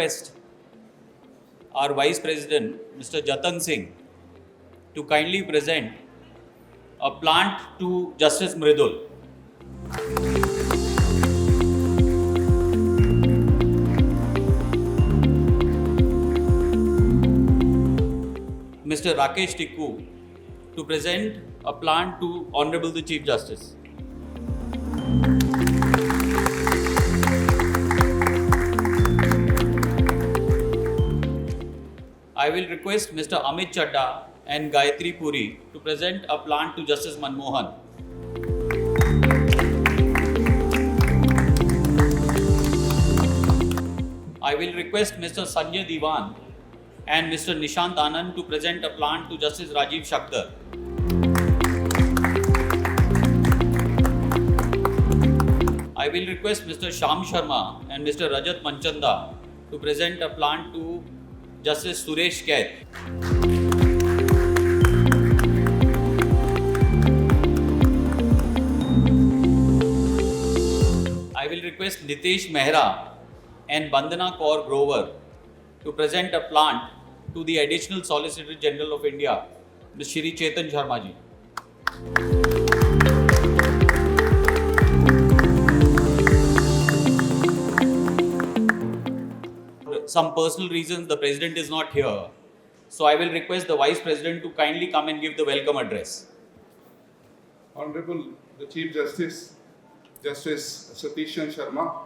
request our Vice President, Mr. Jatan Singh, to kindly present a plant to Justice Mridul. Mr. Rakesh Tiku, to present a plant to Honorable the Chief Justice. I will request Mr. Amit Chadha and Gayatri Puri to present a plant to Justice Dhan Mohan. I will request Mr. Sanjay Dewan and Mr. Nishant Anand to present a plant to Justice Rajiv Shakdar. I will request Mr. Shyam Sharma and Mr. Rajat Manchanda to present a plant to Justice Suresh Kaur. I will request Nitesh Mehra and Bandana Kaur Grover to present a plant to the Additional Solicitor General of India, Ms. Shri Jatan Sharma ji. Some personal reasons, the President is not here. So I will request the Vice President to kindly come and give the welcome address. Honorable the Chief Justice, Justice Satish Sharma,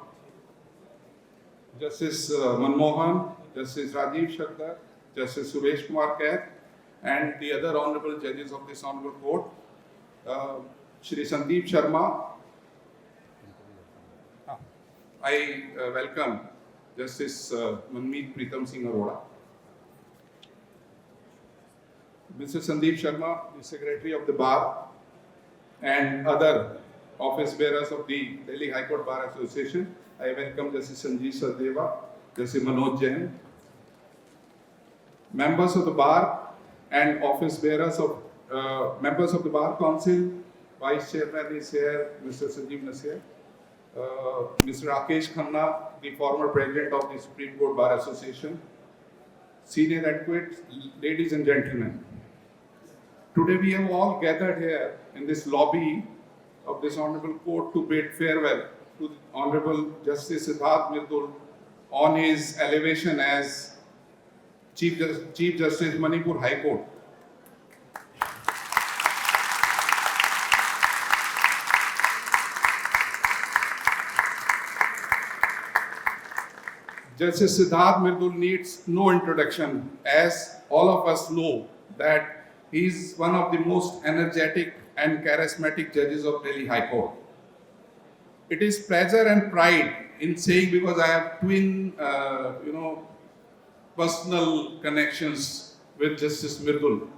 Justice Dhan Mohan, Justice Rajiv Shakdar, Justice Suresh Kaur, and the other honorable judges of this honorable court, Shri Sandeep Sharma. I welcome Justice Manmeet Singh Arora, Mr. Sandeep Sharma, the Secretary of the Bar, and other office bearers of the Delhi High Court Bar Association. I welcome Justice Sanjay Dewan, Justice Manoj Jain, members of the Bar and office bearers of members of the Bar Council. Vice Chairman is here, Mr. Sanjeev Nasir, Mr. Rakesh Khanna, the former President of the Supreme Court Bar Association, senior advocates, ladies and gentlemen. Today we have all gathered here in this lobby of this Honorable Court to bid farewell to the Honorable Justice Siddharth Mridul on his elevation as Chief Justice Manipur High Court. Justice Siddharth Mridul needs no introduction, as all of us know that he is one of the most energetic and charismatic judges of Delhi High Court. It is pleasure and pride in saying, because I have twin, personal connections with Justice Mridul.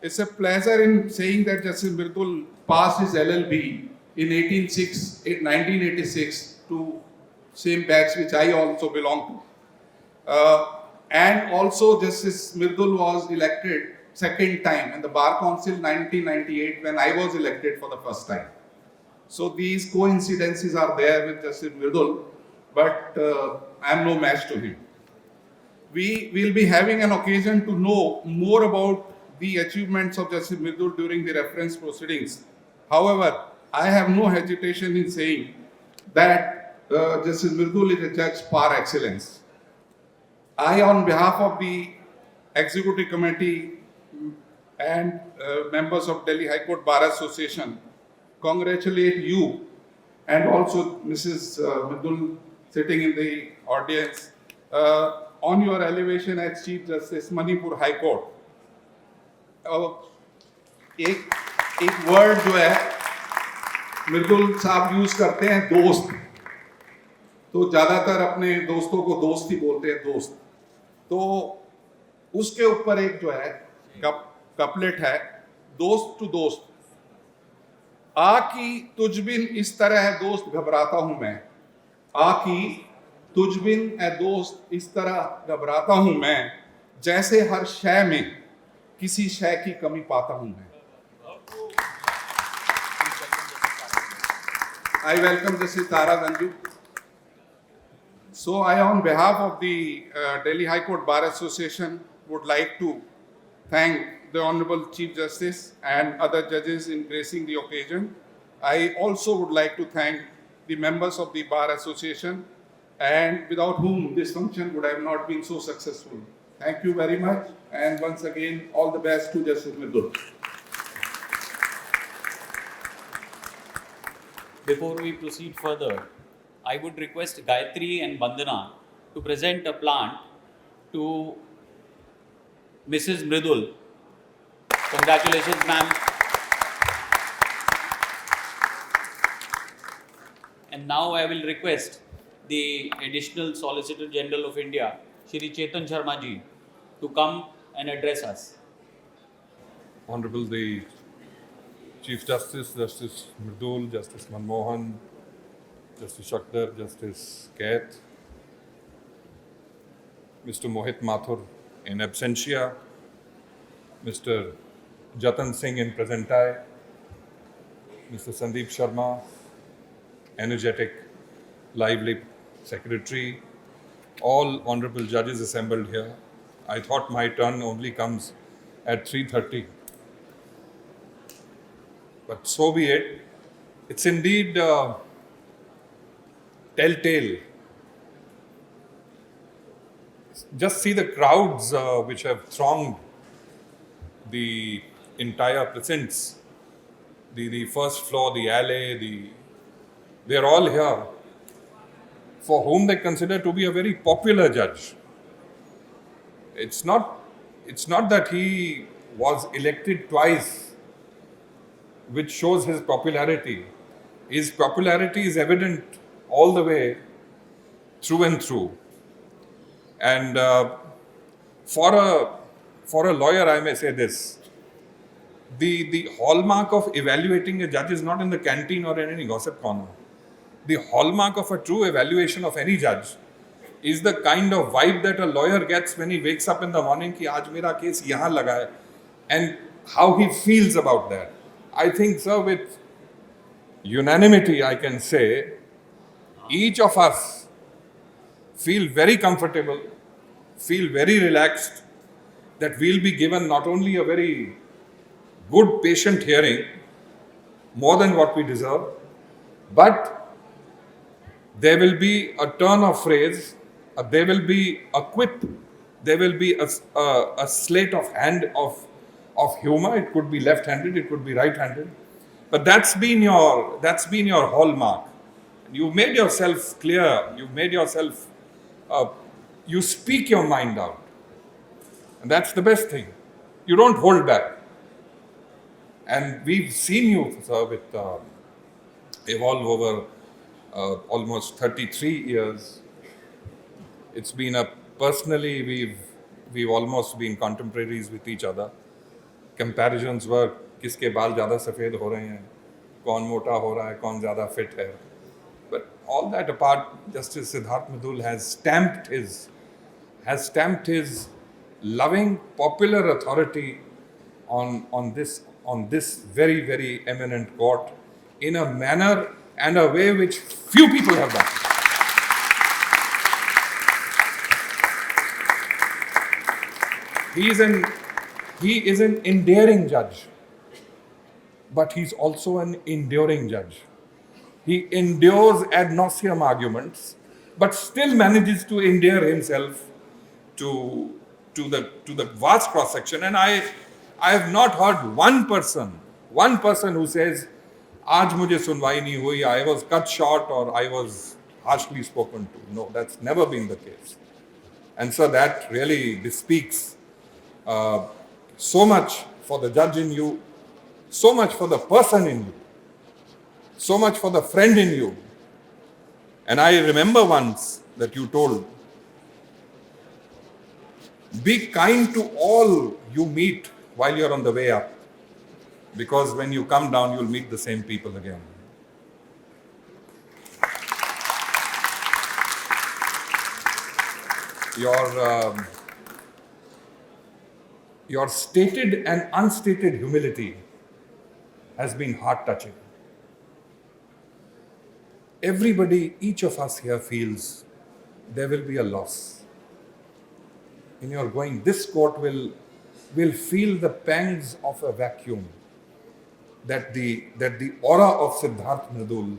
It's a pleasure in saying that Justice Mridul passed his LLB in 1986 to same batch which I also belong to. And also Justice Mridul was elected second time in the Bar Council 1998 when I was elected for the first time. So these coincidences are there with Justice Mridul, but I am no match to him. We will be having an occasion to know more about the achievements of Justice Mridul during the reference proceedings. However, I have no hesitation in saying that Justice Mridul is a judge par excellence. I, on behalf of the Executive Committee and members of Delhi High Court Bar Association, congratulate you and also Mrs. Mridul sitting in the audience on your elevation as Chief Justice Manipur High Court. एक word जो है मृदुल साहब use करते हैं, दोस्त, तो ज्यादातर अपने दोस्तों को दोस्त ही बोलते हैं, दोस्त। तो उसके ऊपर एक जो है कपलेट है, दोस्त टू दोस्त। आकी तुझ बिन इस तरह है दोस्त घबराता हूं मैं, आकी तुझ बिन है दोस्त इस तरह घबराता हूं मैं, जैसे हर शय में किसी शय की कमी पाता हूं मैं। I welcome Justice Tara Ganju, So I, on behalf of the Delhi High Court Bar Association, would like to thank the Honorable Chief Justice and other judges in gracing the occasion. I also would like to thank the members of the Bar Association, and without whom this function would have not been so successful. Thank you very much, and once again, all the best to Justice Mridul. Before we proceed further, I would request Gayatri and Bandana to present a plant to Mrs. Mridul. Congratulations, ma'am. And now I will request the Additional Solicitor General of India, Shri Jatan Sharma ji, to come and address us. Honorable the Chief Justice, Justice Mridul, Justice Dhan Mohan, Justice Chandra, Justice Kaur, Mr. Mohit Mathur in absentia, Mr. Jatan Singh in presenti, Mr. Sandeep Sharma, energetic, lively secretary, all honorable judges assembled here. I thought my turn only comes at 3:30. But so be it. It's indeed telltale. Just see the crowds which have thronged the entire precincts, the first floor, the alley, they're all here, for whom they consider to be a very popular judge. It's not that he was elected twice, which shows his popularity. His popularity is evident all the way through and through. And for a lawyer, I may say this: the hallmark of evaluating a judge is not in the canteen or in any gossip corner. The hallmark of a true evaluation of any judge is the kind of vibe that a lawyer gets when he wakes up in the morning कि आज मेरा case यहाँ लगा है, and how he feels about that. I think, sir, with unanimity, I can say, each of us feel very comfortable, feel very relaxed that we'll be given not only a very good patient hearing, more than what we deserve, but there will be a turn of phrase, there will be a quip, there will be a sleight of hand of humor. It could be left-handed, it could be right-handed, but that's been your hallmark. You've made yourself clear. You've made yourself. You speak your mind out, and that's the best thing. You don't hold back. And we've seen you, sir, with evolve over almost 33 years. It's been personally we've almost been contemporaries with each other. Comparisons were किसके बाल ज़्यादा सफ़ेद हो रहे हैं, कौन मोटा हो रहा है, कौन ज़्यादा fit है. But all that apart, Justice Siddharth Mridul has stamped his loving popular authority on this very, very eminent court in a manner and a way which few people have done. He is an endearing judge, but he's also an enduring judge. He endures ad nauseam arguments, but still manages to endear himself to the vast cross section. And I have not heard one person who says, "Aaj mujhe sunwai nahi hui, I was cut short or I was harshly spoken to." No, that's never been the case. And so that really bespeaks so much for the judge in you, so much for the person in you, so much for the friend in you. And I remember once that you told, be kind to all you meet while you're on the way up, because when you come down, you'll meet the same people again. Your stated and unstated humility has been heart-touching. Everybody, each of us here feels there will be a loss. In your going, this court will feel the pangs of a vacuum that the aura of Siddharth Mridul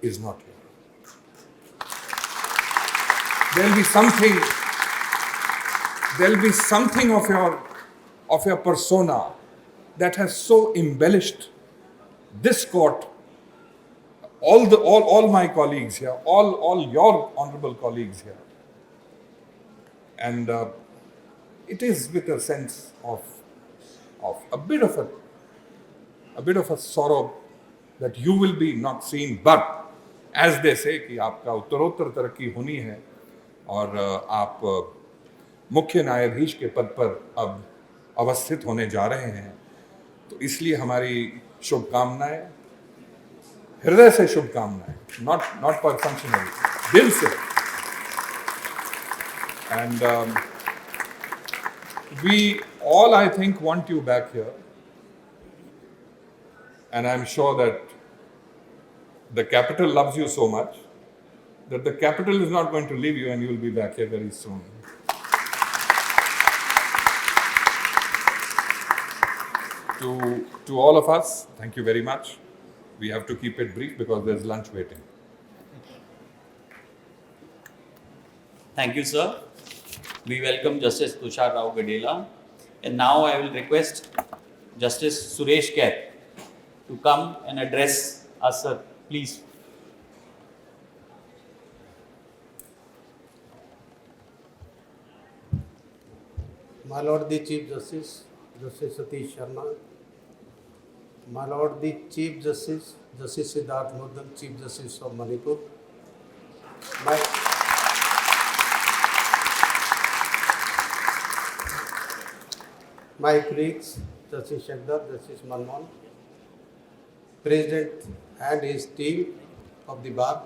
is not here. There'll be something of your persona that has so embellished this court, all my colleagues here, all your honorable colleagues here. And it is with a sense of a bit of a sorrow that you will be not seen, but as they say कि आपका उत्तरोत्तर तरक्की होनी है और आप मुख्य न्यायाधीश के पद पर अब अवस्थित होने जा रहे हैं, तो इसलिए हमारी शुभकामनाएं, हृदय से शुभकामनाएं, not for functionally, दिल से. And we all, I think, want you back here. And I'm sure that the capital loves you so much that the capital is not going to leave you and you will be back here very soon. To all of us, thank you very much. We have to keep it brief because there's lunch waiting. Thank you, sir. We welcome Justice Tushar Rao Gadela. And now I will request Justice Suresh Kaith to come and address us, sir. Please. My Lord the Chief Justice, Justice Satish Sharma, My Lord the Chief Justice, Justice Siddharth Mridul, Chief Justice of Manipur, my colleagues, Justice Chandra, Justice Dhan Mohan, President and his team of the bar,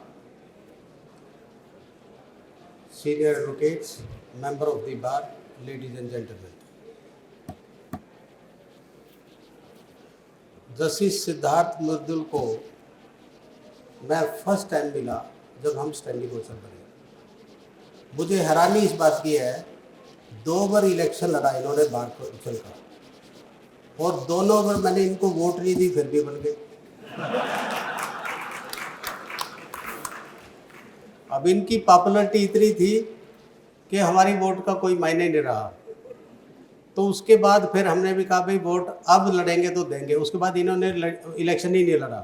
senior advocates, member of the bar, ladies and gentlemen. Justice Siddharth Mridul को मैं first time मिला जब हम standing officer बने. मुझे हैरानी इस बात की है, 2 बार इलेक्शन लड़ा इन्होंने बार काउंसिल का और दोनों बार मैंने इनको वोट नहीं दी, फिर भी बन गए. अब इनकी पॉपुलैरिटी इतनी थी कि हमारी वोट का कोई मायने नहीं रहा. तो उसके बाद फिर हमने भी कहा भाई वोट अब लड़ेंगे तो देंगे. उसके बाद इन्होंने इलेक्शन ही नहीं लड़ा.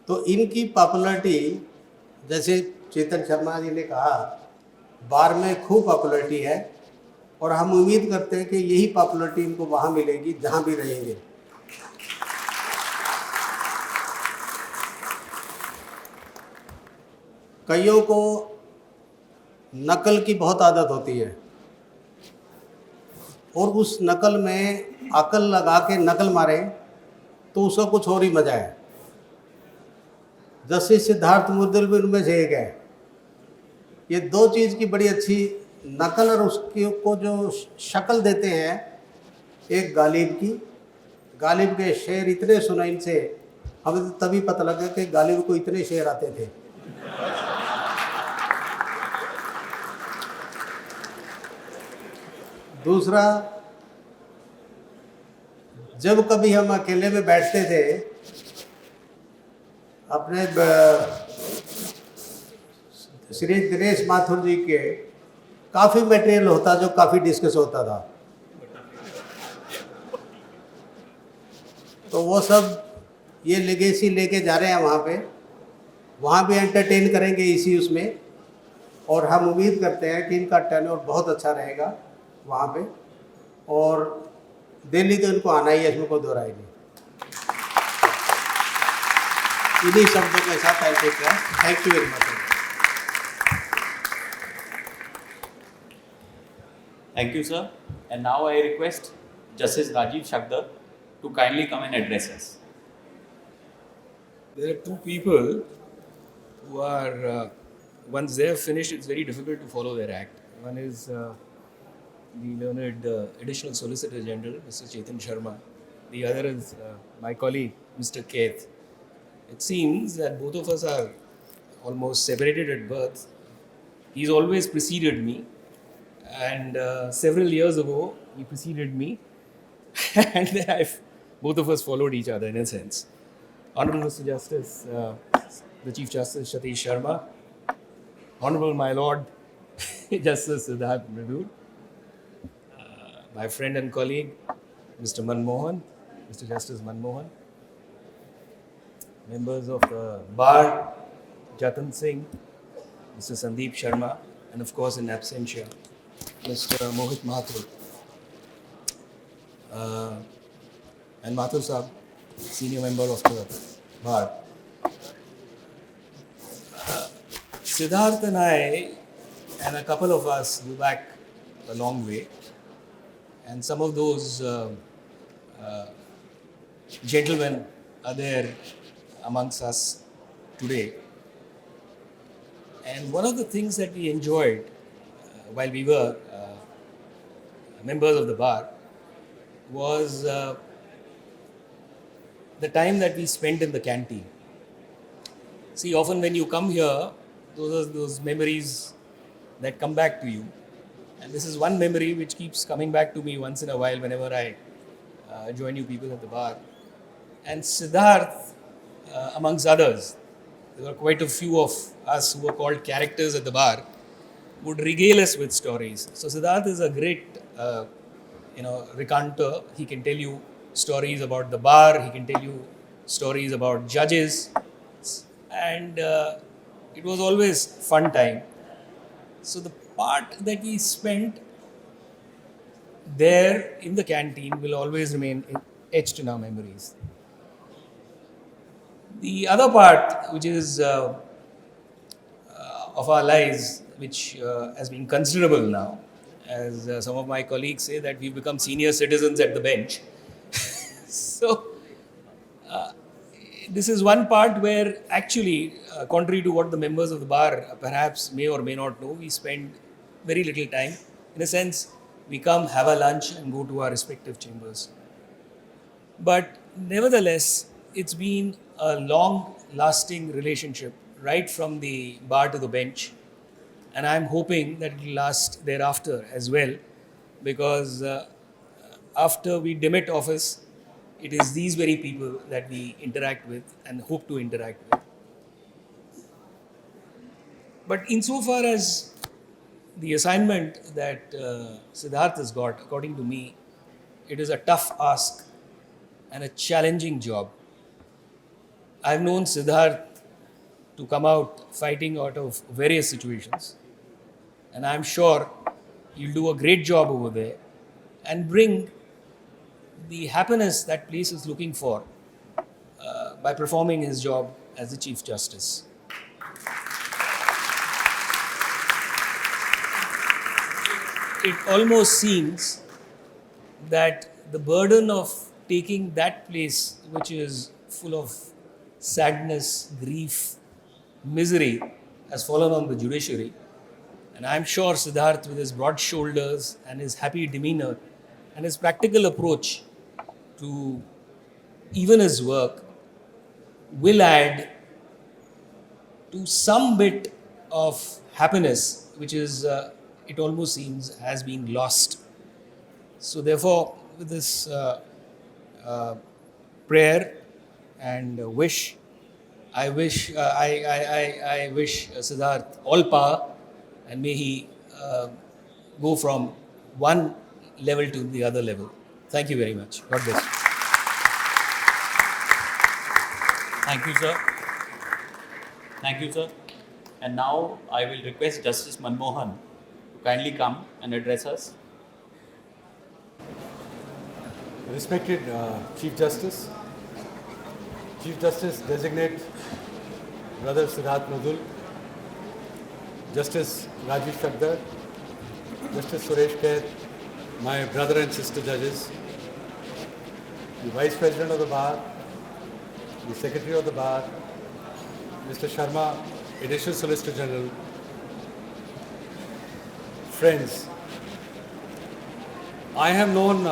तो इनकी पॉपुलैरिटी, जैसे चेतन शर्मा जी ने कहा, बार में खूब पॉपुलैरिटी है और हम उम्मीद करते हैं कि यही पॉपुलैरिटी इनको वहाँ मिलेगी जहाँ भी रहेंगे. कईयों को नकल की बहुत आदत होती है और उस नकल में अकल लगा के नकल मारे तो उसका कुछ और ही मजा है. जस्टिस सिद्धार्थ मृदुल भी उनमें से एक है. ये 2 चीज़ की बड़ी अच्छी नकल और उसके को जो शक्ल देते हैं. एक गालिब के शेर इतने सुने इनसे, हमें तो तभी पता लगा कि गालिब को इतने शेर आते थे. दूसरा, जब कभी हम अकेले में बैठते थे, अपने श्री दिनेश माथुर जी के काफ़ी मटेरियल होता जो काफ़ी डिस्कस होता था. तो वो सब ये लेगेसी लेके जा रहे हैं वहाँ भी एंटरटेन करेंगे इसी उसमें. और हम उम्मीद करते हैं कि इनका टेन्योर बहुत अच्छा रहेगा वहाँ पे, और दिल्ली तो इनको आना ही है, इसमें कोई दो राय नहीं. इन्हीं शब्दों के साथ thank you very much. Thank you, sir. And now I request Justice Rajiv Shakdar to kindly come and address us. There are 2 people who are, once they have finished, it's very difficult to follow their act. One is the learned Additional Solicitor General, Mr. Jatan Sharma. The other is my colleague, Mr. Kaith. It seems that both of us are almost separated at birth, he's always preceded me. And several years ago, he preceded me, and then both of us followed each other in a sense. Honorable Mr. Justice, the Chief Justice Satish Sharma, Honorable My Lord Justice Siddharth Mridul, my friend and colleague Mr. Manmohan, Mr. Justice Manmohan, members of the Bar, Jatan Singh, Mr. Sandeep Sharma, and of course in absentia, Mr. Mohit Mathur, and Mathur Sahab, senior member of the Bar. Siddharth and I and a couple of us go back a long way, and some of those gentlemen are there amongst us today. And one of the things that we enjoyed while we were members of the bar was the time that we spent in the canteen. See, often when you come here, those are those memories that come back to you. And this is one memory which keeps coming back to me once in a while whenever I join you people at the bar. And Siddharth, amongst others, there were quite a few of us who were called characters at the bar, would regale us with stories. So Siddharth is a great, recanter. He can tell you stories about the bar. He can tell you stories about judges, and it was always fun time. So the part that we spent there in the canteen will always remain etched in our memories. The other part, which is of our lives, which has been considerable now, as some of my colleagues say, that we've become senior citizens at the bench. So, this is one part where actually, contrary to what the members of the bar perhaps may or may not know, we spend very little time. In a sense, we come, have a lunch and go to our respective chambers. But nevertheless, it's been a long-lasting relationship right from the bar to the bench. And I'm hoping that it will last thereafter as well, because after we demit office, it is these very people that we interact with and hope to interact with. But insofar as the assignment that Siddharth has got, according to me, it is a tough ask and a challenging job. I've known Siddharth to come out fighting out of various situations, and I'm sure he'll do a great job over there and bring the happiness that place is looking for by performing his job as the Chief Justice. It almost seems that the burden of taking that place, which is full of sadness, grief, misery, has fallen on the judiciary. And I'm sure Siddharth, with his broad shoulders and his happy demeanor and his practical approach to even his work, will add to some bit of happiness, which is, it almost seems, has been lost. So therefore, with this prayer and wish, I wish Siddharth all power, and may he go from one level to the other level. Thank you very much. God bless you. Thank you, sir. Thank you, sir. And now I will request Justice Manmohan to kindly come and address us. Respected Chief Justice Designate Brother Siddharth Mridul, Justice Rajesh Chadha, Justice Suresh Kaid, my brother and sister judges, the Vice President of the Bar, the Secretary of the Bar, Mr. Sharma, Additional Solicitor General, friends, I have known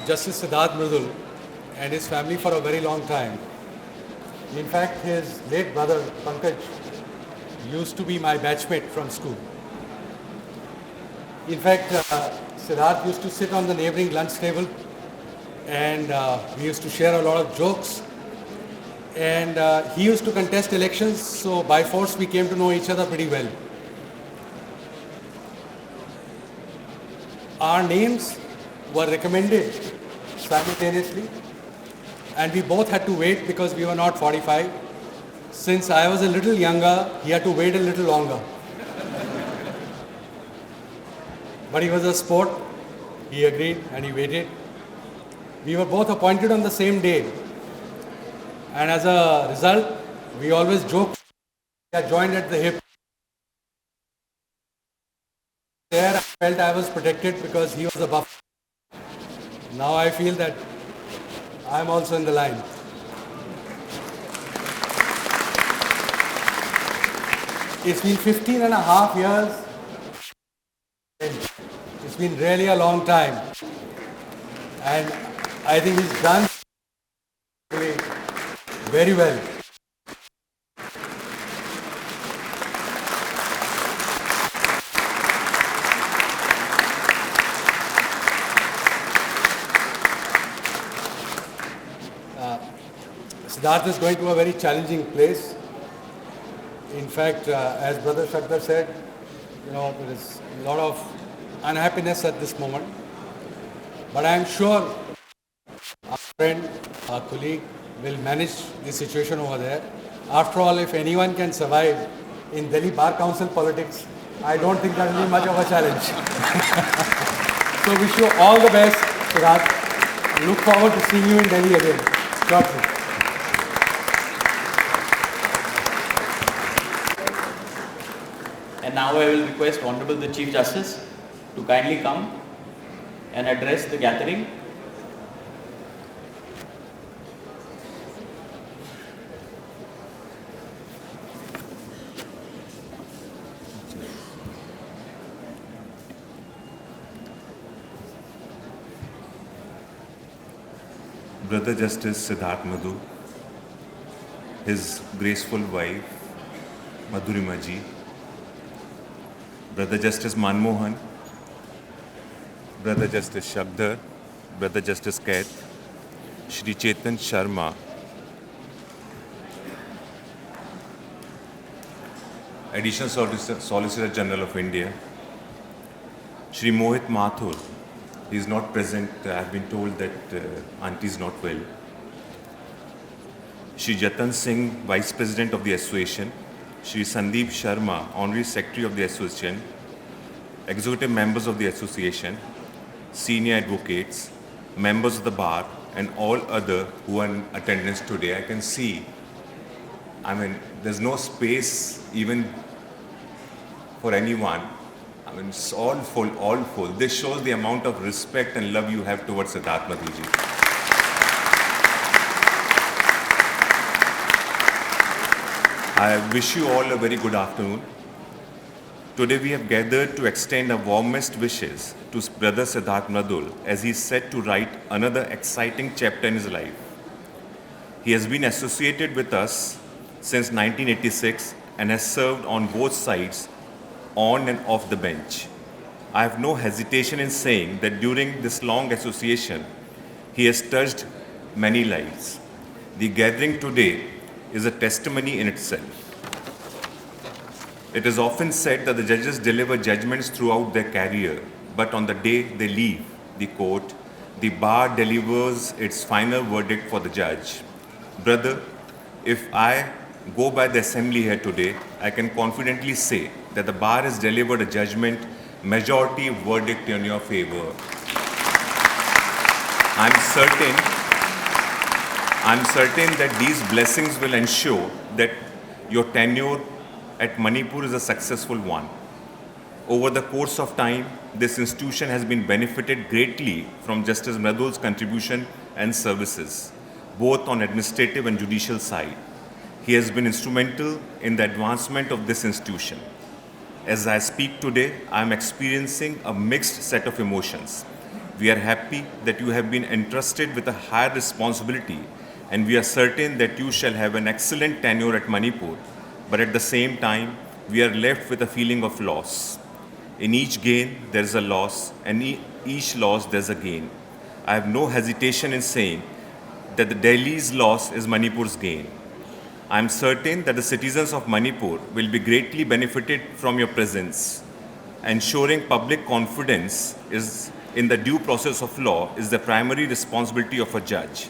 Justice Siddharth Mridul and his family for a very long time. In fact, his late brother, Pankaj, used to be my batchmate from school. In fact, Siddharth used to sit on the neighboring lunch table, and we used to share a lot of jokes. And he used to contest elections, so by force we came to know each other pretty well. Our names were recommended simultaneously, and we both had to wait because we were not 45. Since I was a little younger, he had to wait a little longer. But he was a sport. He agreed and he waited. We were both appointed on the same day. And as a result, we always joked we are joined at the hip. There I felt I was protected because he was a buff. Now I feel that I am also in the line. It's been 15 and a half years. It's been really a long time. And I think he's done very well. Siddharth is going to a very challenging place. In fact, as Brother Shakdar said, there is a lot of unhappiness at this moment. But I am sure our friend, our colleague will manage the situation over there. After all, if anyone can survive in Delhi Bar Council politics, I don't think that will be much of a challenge. So wish you all the best, Siddharth. Look forward to seeing you in Delhi again shortly. And now I will request Honorable the Chief Justice to kindly come and address the gathering. Brother Justice Siddharth Mridul, his graceful wife Madhurima ji, Brother Justice Dhan Mohan, Brother Justice Shakdar, Brother Justice Kaur, Shri Jatan Sharma, Additional Solicitor General of India, Shri Mohit Mathur. He is not present. I have been told that Auntie is not well. Shri Jatan Singh, Vice President of the Association, Shri Sandeep Sharma, Honorary Secretary of the Association, Executive Members of the Association, Senior Advocates, Members of the Bar, and all other who are in attendance today. I can see, there's no space even for anyone. It's all full, all full. This shows the amount of respect and love you have towards Siddharth Mridul ji. I wish you all a very good afternoon. Today we have gathered to extend our warmest wishes to Brother Siddharth Mridul as he is set to write another exciting chapter in his life. He has been associated with us since 1986 and has served on both sides, on and off the bench. I have no hesitation in saying that during this long association, he has touched many lives. The gathering today is a testimony in itself. It is often said that the judges deliver judgments throughout their career, but on the day they leave the court, the bar delivers its final verdict for the judge. Brother, if I go by the assembly here today, I can confidently say that the bar has delivered a judgment, majority verdict in your favor. I'm certain that these blessings will ensure that your tenure at Manipur is a successful one. Over the course of time, this institution has been benefited greatly from Justice Mridul's contribution and services, both on administrative and judicial side. He has been instrumental in the advancement of this institution. As I speak today, I am experiencing a mixed set of emotions. We are happy that you have been entrusted with a higher responsibility, and we are certain that you shall have an excellent tenure at Manipur. But at the same time, we are left with a feeling of loss. In each gain, there is a loss, and each loss, there's a gain. I have no hesitation in saying that the Delhi's loss is Manipur's gain. I am certain that the citizens of Manipur will be greatly benefited from your presence. Ensuring public confidence is in the due process of law is the primary responsibility of a judge.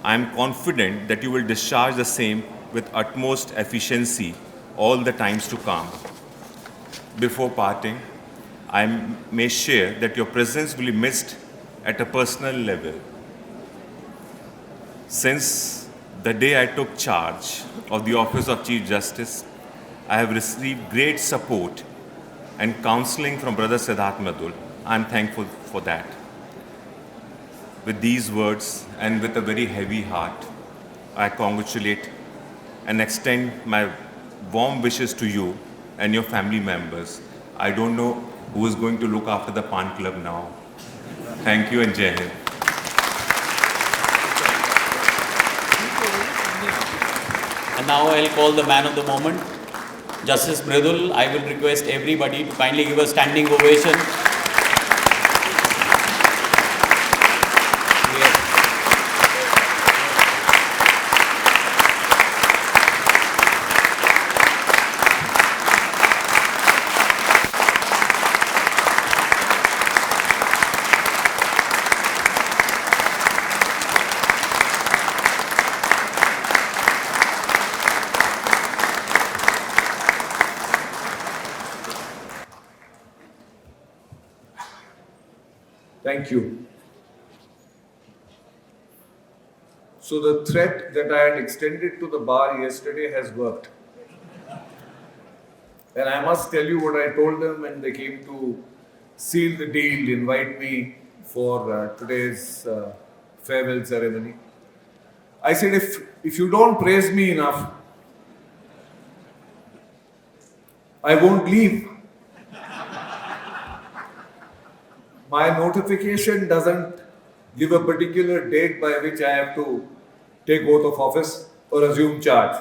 I am confident that you will discharge the same with utmost efficiency all the times to come. Before parting, I may share that your presence will be missed at a personal level. Since the day I took charge of the Office of Chief Justice, I have received great support and counseling from Brother Siddharth Mridul. I am thankful for that. With these words and with a very heavy heart, I congratulate and extend my warm wishes to you and your family members. I don't know who is going to look after the Pan Club now. Thank you and Jai Hind. And now I'll call the man of the moment, Justice Mridul. I will request everybody to kindly give a standing ovation. Thank you. So the threat that I had extended to the bar yesterday has worked. And I must tell you what I told them when they came to seal the deal, invite me for today's farewell ceremony. I said, if you don't praise me enough, I won't leave. My notification doesn't give a particular date by which I have to take oath of office or assume charge.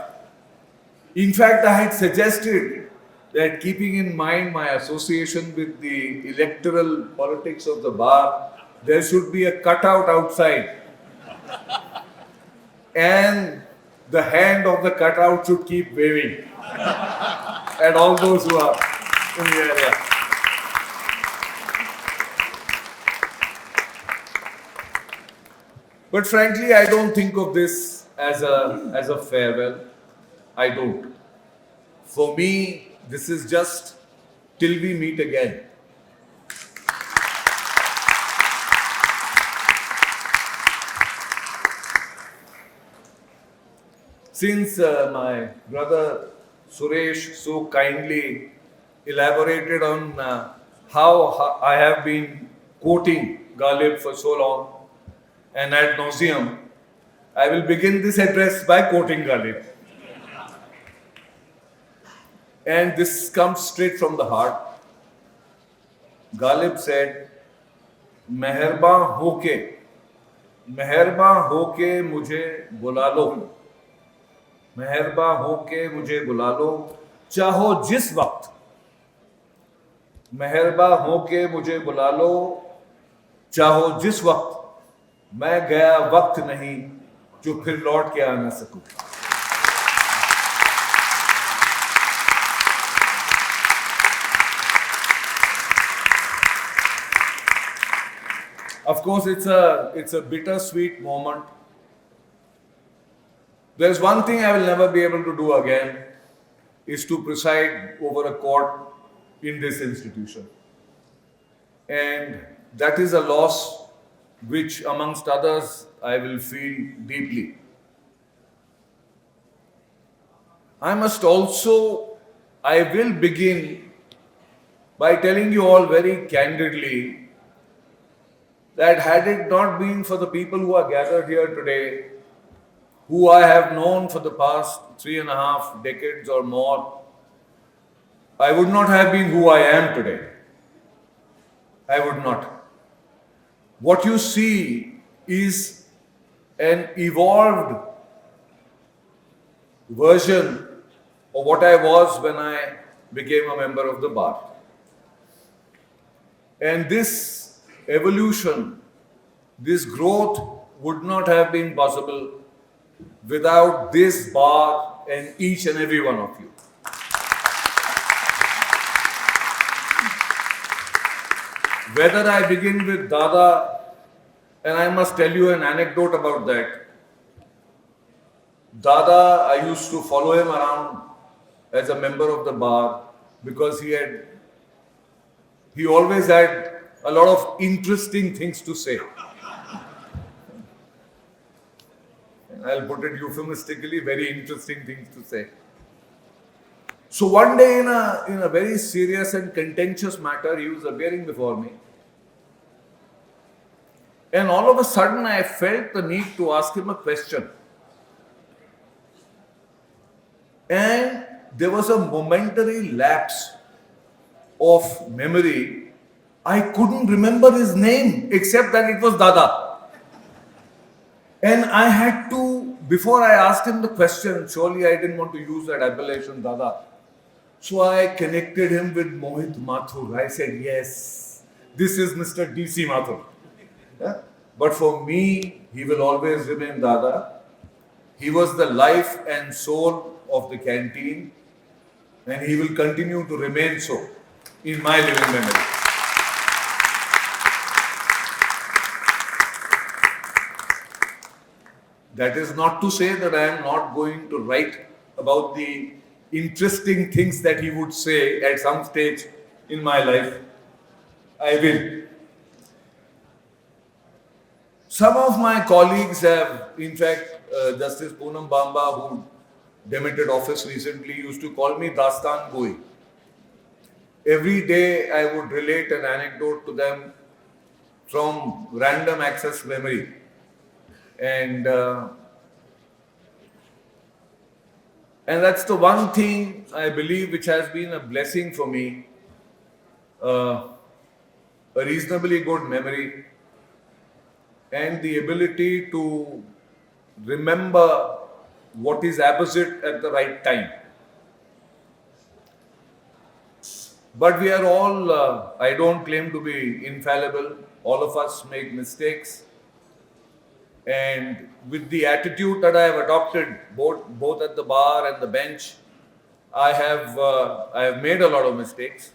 In fact, I had suggested that keeping in mind my association with the electoral politics of the bar, there should be a cutout outside. And the hand of the cutout should keep waving at all those who are in the area. But frankly, I don't think of this as a farewell. I don't. For me, this is just till we meet again. Since my brother Suresh so kindly elaborated on how I have been quoting Ghalib for so long, and ad nauseum, I will begin this address by quoting Ghalib. And this comes straight from the heart. Ghalib said, "Meherban hoke mujhe bula lo. Meherban hoke mujhe bula lo. Chaho jis waqt. Meherban hoke mujhe bula lo. Chaho jis waqt. मैं गया वक्त नहीं जो फिर लौट के आ ना सकूं." Of course, it's a bittersweet moment. There's one thing I will never be able to do again, is to preside over a court in this institution. And that is a loss which, amongst others, I will feel deeply. I will begin by telling you all very candidly that had it not been for the people who are gathered here today, who I have known for the past 3.5 decades or more, I would not have been who I am today. I would not. What you see is an evolved version of what I was when I became a member of the bar. And this evolution, this growth would not have been possible without this bar and each and every one of you. Whether I begin with Dada, and I must tell you an anecdote about that. Dada, I used to follow him around as a member of the bar because he always had a lot of interesting things to say. I'll put it euphemistically, very interesting things to say. So one day in a very serious and contentious matter, he was appearing before me. And all of a sudden, I felt the need to ask him a question. And there was a momentary lapse of memory. I couldn't remember his name except that it was Dada. And I had to, before I asked him the question, surely I didn't want to use that appellation Dada. So I connected him with Mohit Mathur. I said, yes, this is Mr. D.C. Mathur. Yeah? But for me, he will always remain Dada. He was the life and soul of the canteen, and he will continue to remain so in my living memory. That is not to say that I am not going to write about the interesting things that he would say at some stage in my life. I will. Some of my colleagues have, in fact, Justice Poonam Bamba, who demitted office recently, used to call me Dastan Goi. Every day I would relate an anecdote to them from random access memory. And that's the one thing I believe which has been a blessing for me, a reasonably good memory and the ability to remember what is apposite at the right time. But we are all, I don't claim to be infallible, all of us make mistakes. And with the attitude that I have adopted, both at the bar and the bench, I have made a lot of mistakes,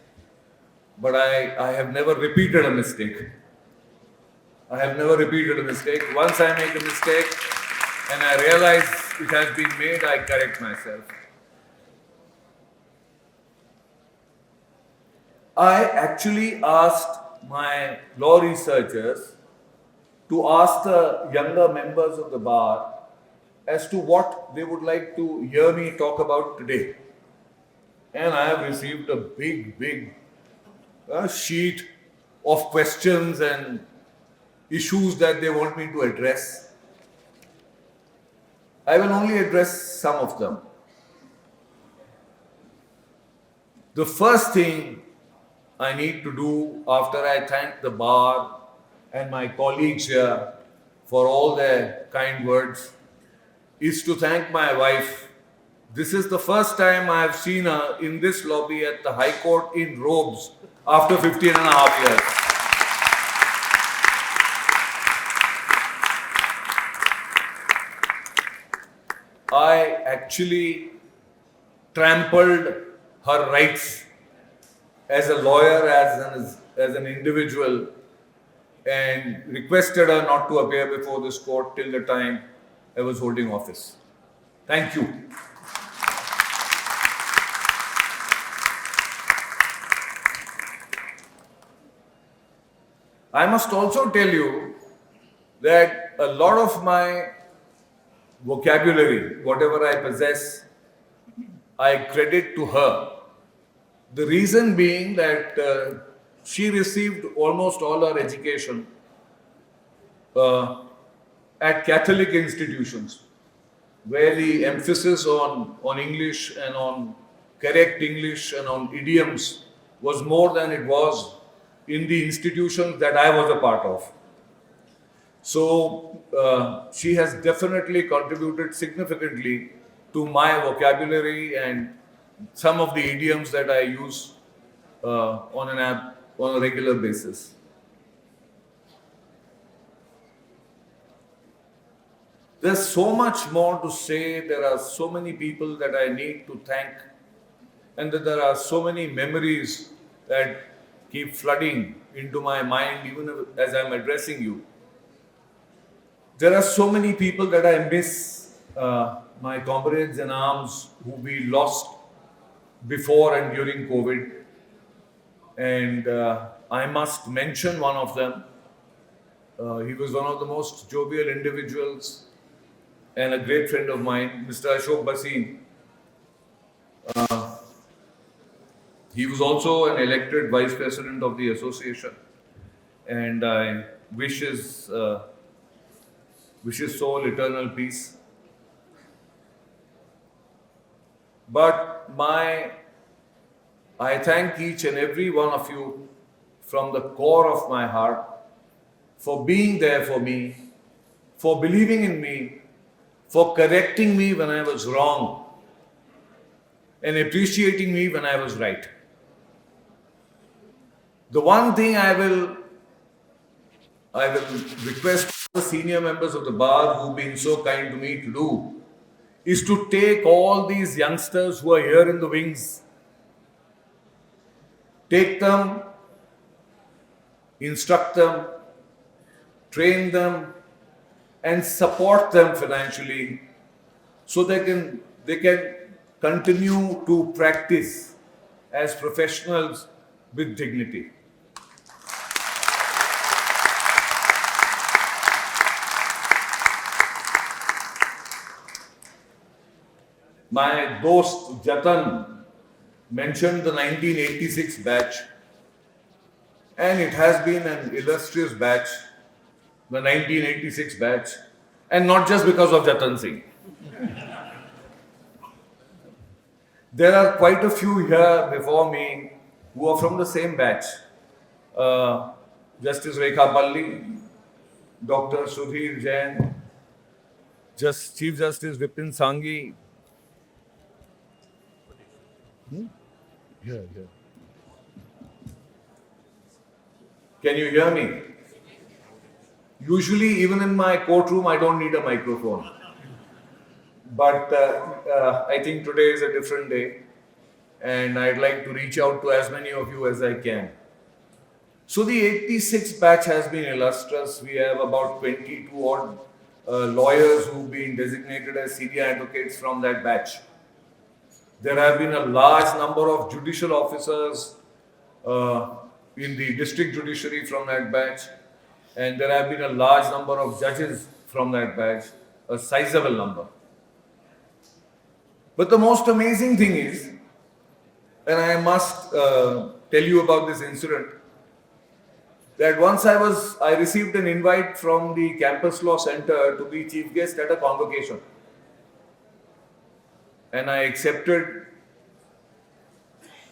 but I have never repeated a mistake. I have never repeated a mistake. Once I make a mistake and I realize it has been made, I correct myself. I actually asked my law researchers to ask the younger members of the bar as to what they would like to hear me talk about today. And I have received a big sheet of questions and issues that they want me to address. I will only address some of them. The first thing I need to do after I thank the bar and my colleagues here for all their kind words is to thank my wife. This is the first time I have seen her in this lobby at the High Court in robes after 15 and a half years. I actually trampled her rights as a lawyer, as an individual, and requested her not to appear before this court till the time I was holding office. Thank you. I must also tell you that a lot of my vocabulary, whatever I possess, I credit to her. The reason being that she received almost all her education at Catholic institutions, where the emphasis on English and on correct English and on idioms was more than it was in the institutions that I was a part of. So she has definitely contributed significantly to my vocabulary and some of the idioms that I use on a regular basis. There's so much more to say. There are so many people that I need to thank, and that there are so many memories that keep flooding into my mind even as I'm addressing you. There are so many people that I miss, my comrades in arms who we lost before and during COVID. And I must mention one of them. He was one of the most jovial individuals and a great friend of mine, Mr. Ashok Basin. He was also an elected vice president of the association, and I wish his soul eternal peace. But I thank each and every one of you from the core of my heart for being there for me, for believing in me, for correcting me when I was wrong, and appreciating me when I was right. The one thing I will request the senior members of the bar who've been so kind to me to do is to take all these youngsters who are here in the wings, take them, instruct them, train them, and support them financially so they can continue to practice as professionals with dignity. My dost Jatan mentioned the 1986 batch, and it has been an illustrious batch, the 1986 batch, and not just because of Jatan Singh. There are quite a few here before me who are from the same batch. Justice Rekha Palli, Dr. Sudhir Jain, Chief Justice Vipin Sanghi. Can you hear me? Usually, even in my courtroom, I don't need a microphone. But I think today is a different day, and I'd like to reach out to as many of you as I can. So the 86 batch has been illustrious. We have about 22 odd lawyers who've been designated as senior advocates from that batch. There have been a large number of judicial officers in the district judiciary from that batch, and there have been a large number of judges from that batch, a sizable number. But the most amazing thing is, and I must tell you about this incident, that once I received an invite from the Campus Law Center to be chief guest at a convocation. And I accepted.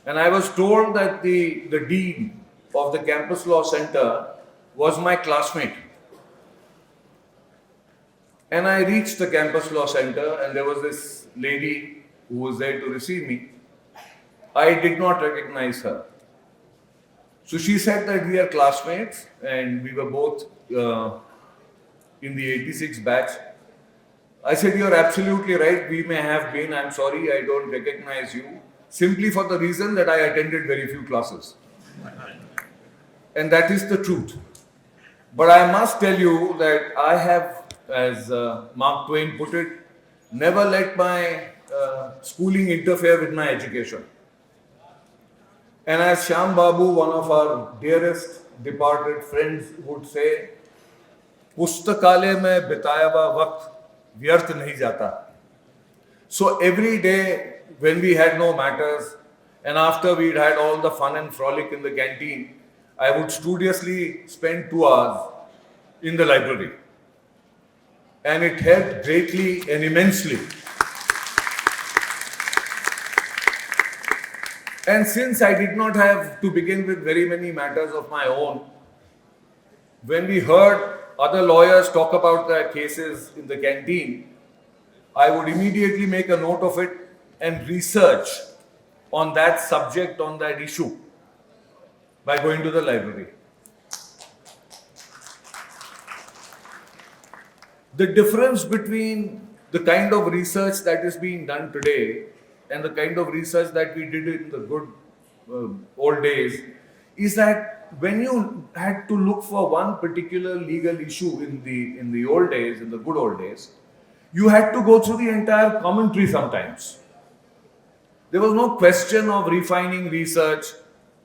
And I was told that the dean of the Campus Law Center was my classmate. And I reached the Campus Law Center, and there was this lady who was there to receive me. I did not recognize her. So she said that we are classmates, and we were both in the 86 batch. I said, you're absolutely right, we may have been. I'm sorry, I don't recognize you, simply for the reason that I attended very few classes. And that is the truth. But I must tell you that I have, as Mark Twain put it, never let my schooling interfere with my education. And as Shyam Babu, one of our dearest departed friends, would say, पुस्तकालय में बिताया हुआ वक्त व्यर्थ नहीं जाता. So every day when we had no matters, and after we'd had all the fun and frolic in the canteen, I would studiously spend 2 hours in the library. And it helped greatly and immensely. And since I did not have to begin with very many matters of my own, when we heard other lawyers talk about their cases in the canteen, I would immediately make a note of it and research on that subject, on that issue, by going to the library. The difference between the kind of research that is being done today and the kind of research that we did in the good old days is that when you had to look for one particular legal issue in the old days, in the good old days, you had to go through the entire commentary sometimes. There was no question of refining research.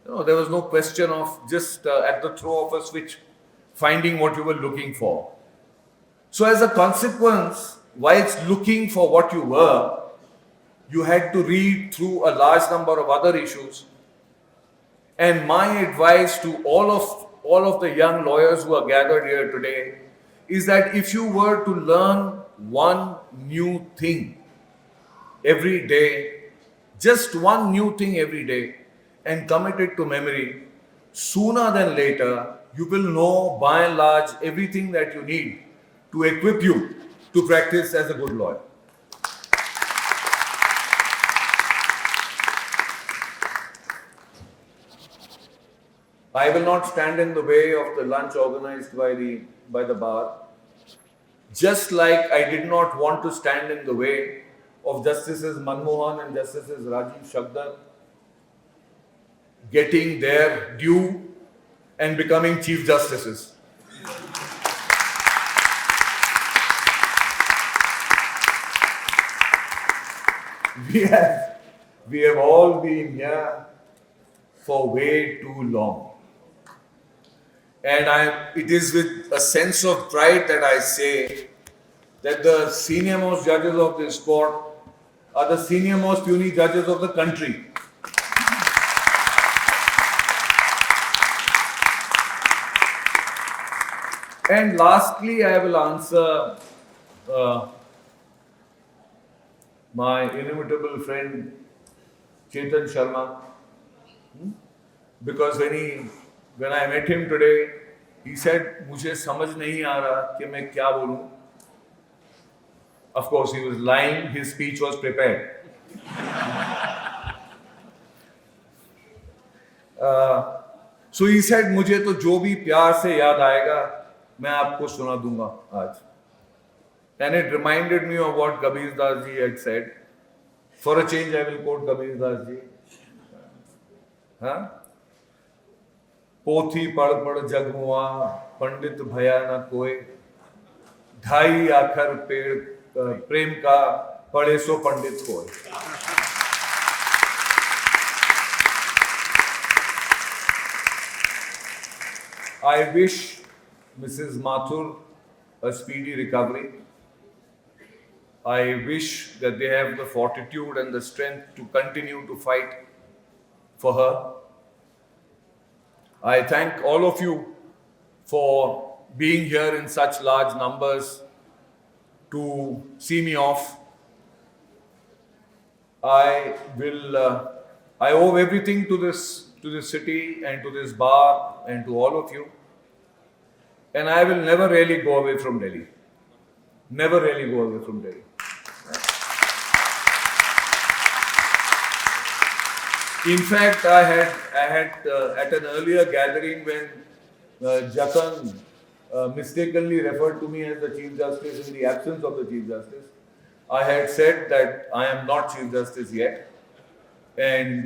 There was no question of just at the throw of a switch finding what you were looking for. So as a consequence, whilst looking for what you were, you had to read through a large number of other issues. And my advice to all of the young lawyers who are gathered here today is that if you were to learn one new thing every day, just one new thing every day, and commit it to memory, sooner than later, you will know by and large everything that you need to equip you to practice as a good lawyer. I will not stand in the way of the lunch organized by the bar, just like I did not want to stand in the way of Justices Dhan Mohan and Justices Rajiv Shakdar getting their due and becoming Chief Justices. We have all been here for way too long. And it is with a sense of pride that I say that the senior most judges of this court are the senior most uni judges of the country. And lastly, I will answer my inimitable friend Jatan Sharma, because when I met him today, he said, "मुझे समझ नहीं आ रहा कि मैं क्या बोलूं." Of course, he was lying. His speech was prepared. So he said, "मुझे तो जो भी प्यार से याद आएगा, मैं आपको सुना दूंगा आज." And it reminded me of what Kabir Das ji had said. For a change, I will quote Kabir Das ji. पोथी पढ़ पढ़ जग हुआ, पंडित भया न कोय, ढाई आखर पेड़ प्रेम का, पढ़े सो पंडित कोय. I wish Mrs. Mathur a speedy recovery. I wish that they have the fortitude and the strength to continue to fight for her. I thank all of you for being here in such large numbers to see me off. I owe everything to this city and to this bar and to all of you. And I will never really go away from Delhi. Never really go away from Delhi. In fact, I had at an earlier gathering when Jatan mistakenly referred to me as the Chief Justice in the absence of the Chief Justice, I had said that I am not Chief Justice yet. And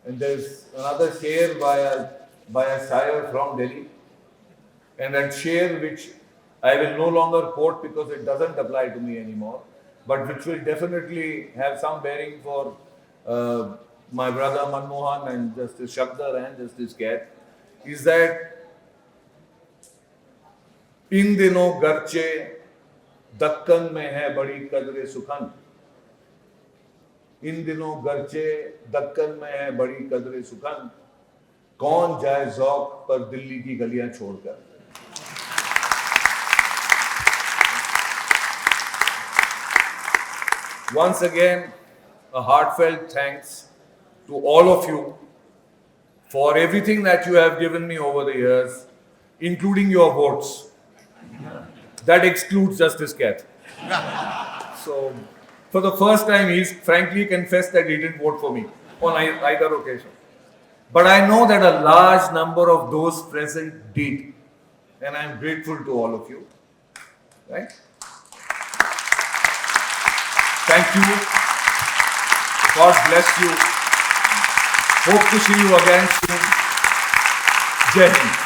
there's another share by a sire from Delhi. And that share which I will no longer quote because it doesn't apply to me anymore, but which will definitely have some bearing for my brother Dhan Mohan and Justice Shakdar and Justice Kaur, is that in दिनों गर्चे दक्कन में है बड़ी कदरे सुखन. इन दिनों गर्चे दक्कन में है बड़ी कदरे सुखन. कौन जाए ज़ौक़ पर दिल्ली की गलियां छोड़कर. Once again, a heartfelt thanks to all of you for everything that you have given me over the years, including your votes. That excludes Justice Kaur. So, For the first time, he's frankly confessed that he didn't vote for me on either occasion. But I know that a large number of those present did. And I'm grateful to all of you. Right? Thank you. God bless you. Hope to see you again soon. Jai Hind.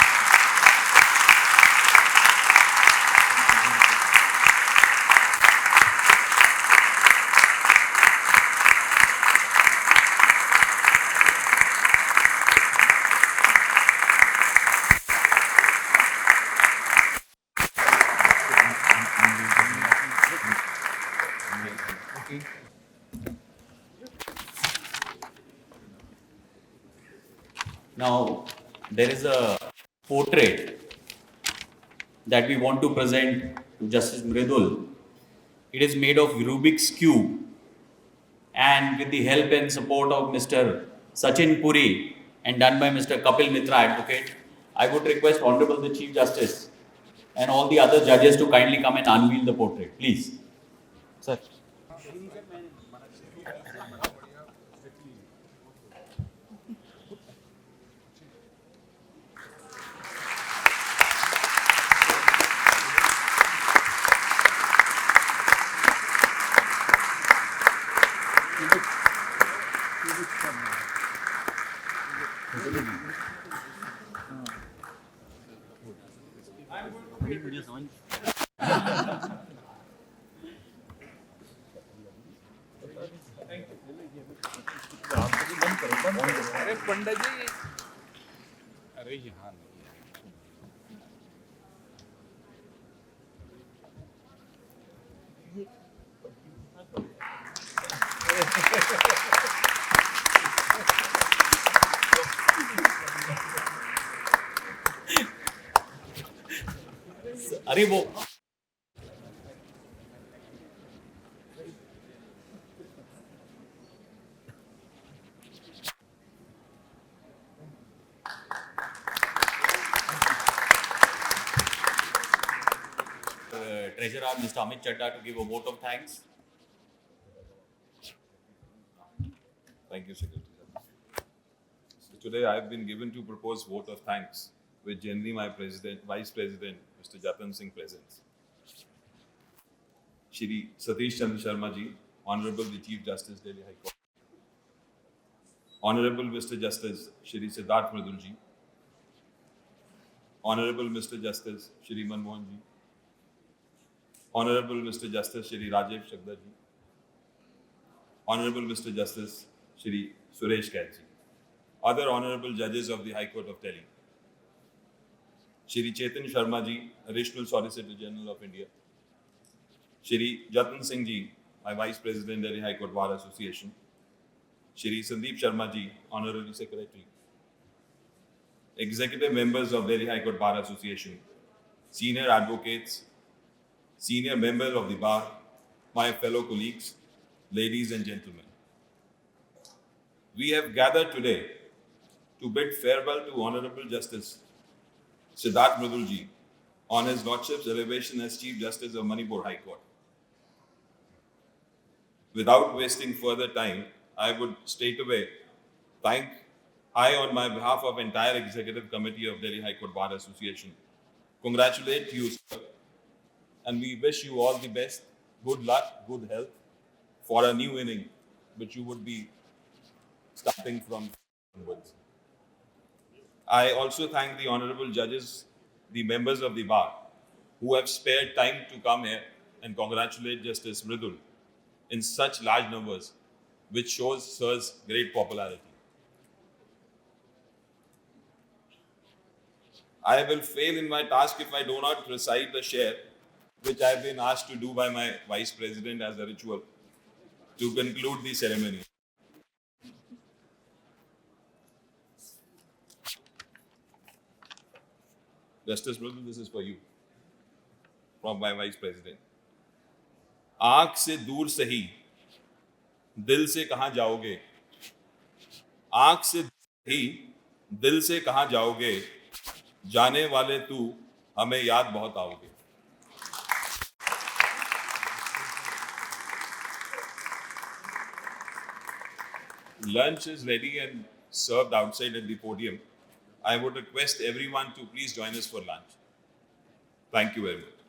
Now, there is a portrait that we want to present to Justice Mridul. It is made of Rubik's Cube and with the help and support of Mr. Sachin Puri and done by Mr. Kapil Mitra, Advocate. I would request Honorable the Chief Justice and all the other judges to kindly come and unveil the portrait, please. Sir. अरे वो Treasurer Mr. Amit Chadha to give a vote of thanks. Thank you, Secretary. So today I have been given to propose vote of thanks, with generally my Vice President, Mr. Jatan Singh present. Shri Satish Chandra Sharma ji, Honorable the Chief Justice, Delhi High Court. Honorable Mr. Justice Shri Siddharth Mridul ji. Honorable Mr. Justice Shri Dhan Mohan ji. Honorable Mr. Justice Shri Rakesh Tiku ji. Honorable Mr. Justice Shri Suresh Kaid ji. Other honorable judges of the High Court of Delhi. Shri Jatan Sharma ji, Additional Solicitor General of India. Shri Jatan Singh ji, my Vice President, Delhi High Court Bar Association. Shri Sandeep Sharma ji, Honorary Secretary. Executive members of Delhi High Court Bar Association. Senior advocates, senior members of the bar, my fellow colleagues, ladies and gentlemen. We have gathered today to bid farewell to Honorable Justice Siddharth Mridul ji on his Lordship's elevation as Chief Justice of Manipur High Court. Without wasting further time, I would straightaway thank I, on my behalf of entire Executive Committee of Delhi High Court Bar Association, congratulate you, sir, and we wish you all the best, good luck, good health for a new inning, which you would be starting from onwards. I also thank the honorable judges, the members of the bar, who have spared time to come here and congratulate Justice Mridul in such large numbers, which shows Sir's great popularity. I will fail in my task if I do not recite the share, which I have been asked to do by my Vice President as a ritual to conclude the ceremony. Justice Mridul, this is for you, from my Vice President. आँख से दूर सही, दिल से कहाँ जाओगे? आँख से दूर ही, दिल से कहाँ जाओगे? जाने वाले तू, हमें याद बहुत आओगे. lunch is ready and served outside at the podium. I would request everyone to please join us for lunch. Thank you very much.